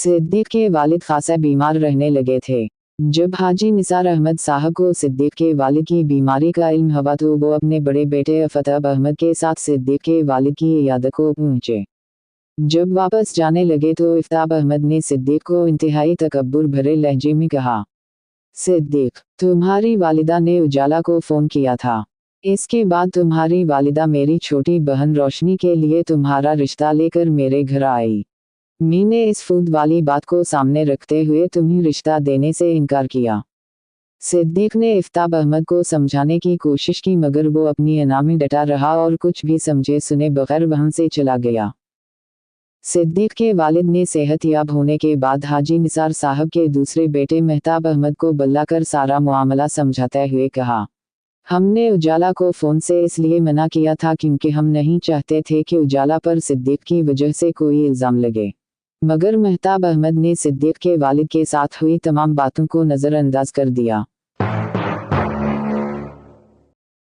सिद्दीक के वालिद खासा बीमार रहने लगे थे। जब हाजी निसार अहमद साहब को सिद्दीक के वालिद की बीमारी का इल्म हुआ तो वो अपने बड़े बेटे अफताब अहमद के साथ सिद्दीक के वालिद की इयादत को पहुँचे। जब वापस जाने लगे तो अफताब अहमद ने सिद्दीक को इंतहाई तकब्बुर भरे लहजे में कहा, सिद्दीक, तुम्हारी वालिदा ने उजाला को फ़ोन किया था। इसके बाद तुम्हारी वालिदा मेरी छोटी बहन रोशनी के लिए तुम्हारा रिश्ता लेकर मेरे घर आई। मैंने इस फूट वाली बात को सामने रखते हुए तुम्हें रिश्ता देने से इनकार किया। सिद्दीक ने अफताब अहमद को समझाने की कोशिश की मगर वो अपनी अना में डटा रहा और कुछ भी समझे सुने बगैर वहां से चला गया। सिद्दीक के वालिद ने सेहतयाब होने के बाद हाजी निसार साहब के दूसरे बेटे महताब अहमद को बुलाकर सारा मामला समझाते हुए कहा, हमने उजाला को फ़ोन से इसलिए मना किया था क्योंकि हम नहीं चाहते थे कि उजाला पर सिद्दीक की वजह से कोई इल्ज़ाम लगे। मगर महताब अहमद ने सिद्दीक के वालिद के साथ हुई तमाम बातों को नज़रअंदाज कर दिया।